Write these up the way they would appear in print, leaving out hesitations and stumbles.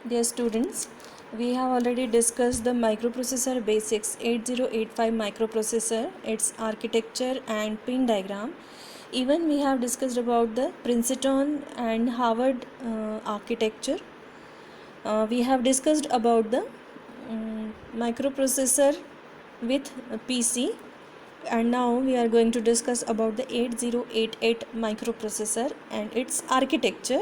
Dear students, we have already discussed the microprocessor basics 8085 microprocessor, its architecture and pin diagram. Even we have discussed about the Princeton and Harvard architecture. We have discussed about the microprocessor with PC, and now we are going to discuss about the 8088 microprocessor and its architecture.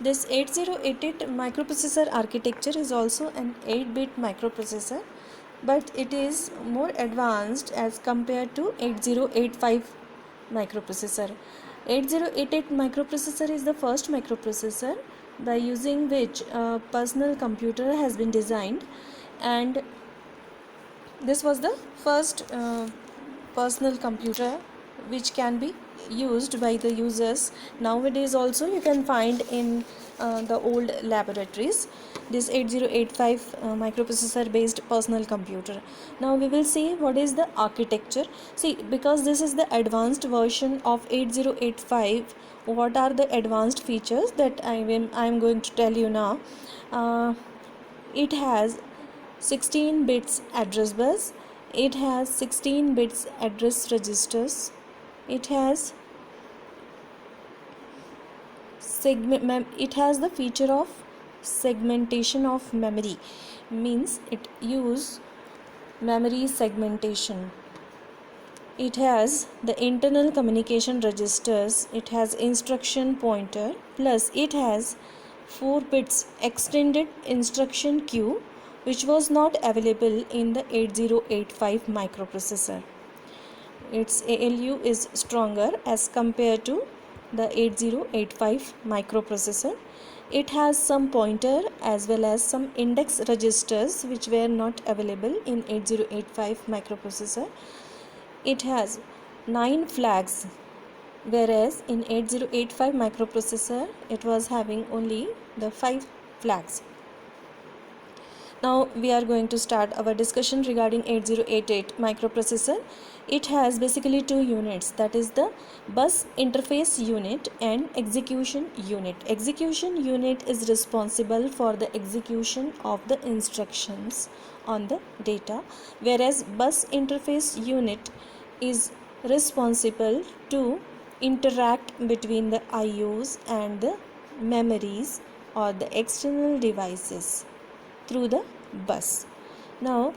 This 8088 microprocessor architecture is also an 8-bit microprocessor, but it is more advanced as compared to 8085 microprocessor. 8088 microprocessor is the first microprocessor by using which a personal computer has been designed, and this was the first personal computer which can be used by the users. Nowadays also you can find in the old laboratories this 8085 microprocessor based personal computer. Now we will see what is the architecture. See, because this is the advanced version of 8085, what are the advanced features that I am going to tell you now. It has 16 bits address bus, it has 16 bits address registers, it has it has the feature of segmentation of memory, means it use memory segmentation. It has the internal communication registers, it has instruction pointer, plus it has 4 bits extended instruction queue which was not available in the 8085 microprocessor. Its ALU is stronger as compared to the 8085 microprocessor. It has some pointer as well as some index registers which were not available in 8085 microprocessor. It has 9 flags, whereas in 8085 microprocessor it was having only the 5 flags. Now we are going to start our discussion regarding 8088 microprocessor. It has basically two units, that is the bus interface unit and execution unit. Execution unit is responsible for the execution of the instructions on the data, whereas bus interface unit is responsible to interact between the IOs and the memories or the external devices through the bus. Now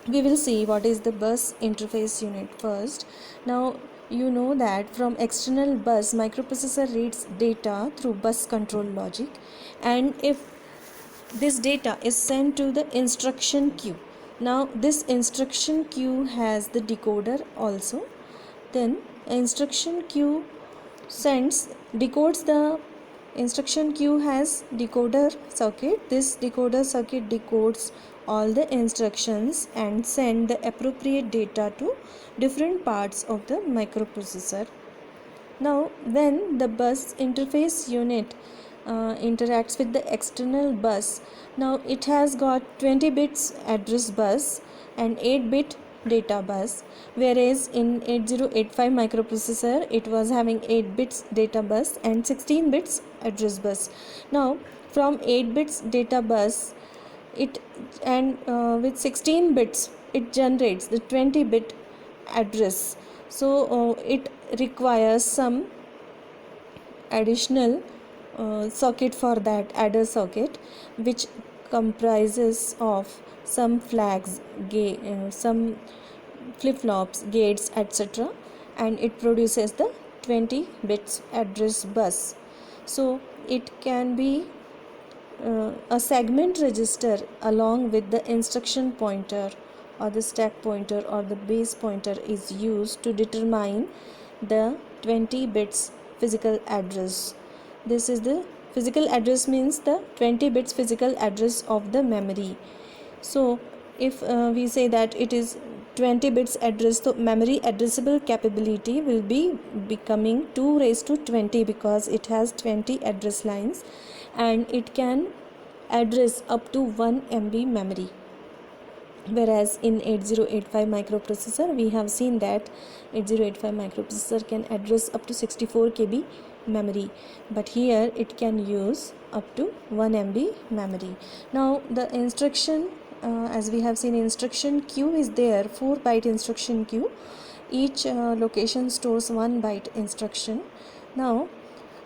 we will see what is the bus interface unit first. Now you know that from external bus, microprocessor reads data through bus control logic, and if this data is sent to the instruction queue, now this instruction queue has the decoder also. Then instruction queue decodes the instruction queue has decoder circuit. This decoder circuit decodes all the instructions and send the appropriate data to different parts of the microprocessor. Now when the bus interface unit interacts with the external bus, now it has got 20 bits address bus and 8 bit data bus, whereas in 8085 microprocessor it was having 8 bits data bus and 16 bits address bus. Now from 8 bits data bus it and with 16 bits it generates the 20 bit address. So it requires some additional circuit for that, adder circuit, which comprises of some flags, some flip-flops, gates, etc., and it produces the 20 bits address bus. So it can be a segment register along with the instruction pointer or the stack pointer or the base pointer is used to determine the 20 bits physical address. This is the physical address, means the 20 bits physical address of the memory. So if we say that it is 20 bits address, so memory addressable capability will be becoming 2 raised to 20 because it has 20 address lines and it can address up to 1 MB memory, whereas in 8085 microprocessor we have seen that 8085 microprocessor can address up to 64 KB memory, but here it can use up to 1 MB memory. Now the instruction, as we have seen, instruction queue is there, 4 byte instruction queue. Each location stores 1 byte instruction. Now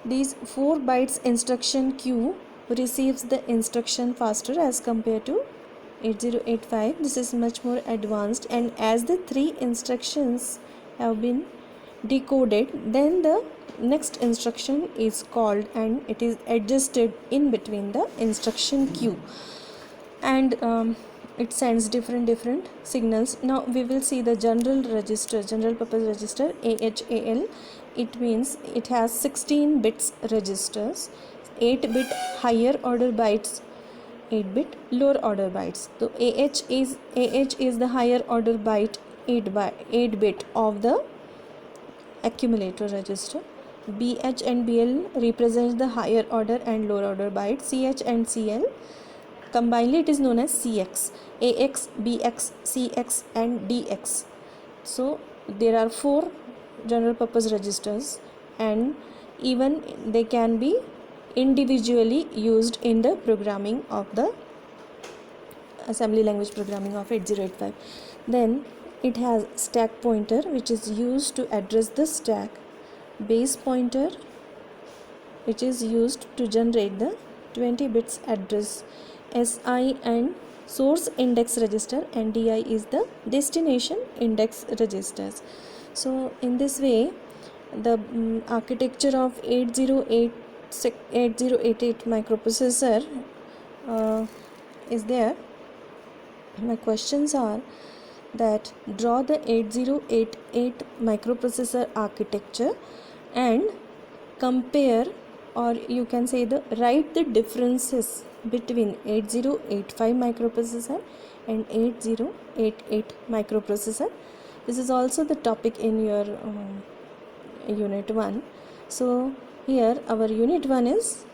these 4 bytes instruction queue receives the instruction faster as compared to 8085. This is much more advanced, and as the 3 instructions have been decoded, then the next instruction is called and it is adjusted in between the instruction queue, and it sends different signals. Now we will see the general register, general purpose register, AHAL. It means it has 16 bits registers, 8 bit higher order bytes, 8 bit lower order bytes. So AH is the higher order byte, 8 bit of the accumulator register. BH and BL represents the higher order and lower order byte. CH and CL combinedly it is known as CX. AX, BX, CX and DX. So there are 4 general purpose registers, and even they can be individually used in the programming of the assembly language programming of 8085. Then it has stack pointer, which is used to address the stack, base pointer, which is used to generate the 20 bits address, SI and source index register, and DI is the destination index registers. So in this way the architecture of 8088 microprocessor is there. My questions are that draw the 8088 microprocessor architecture and compare, or you can say write the differences between 8085 microprocessor and 8088 microprocessor. This is also the topic in your unit 1. So here our unit 1 is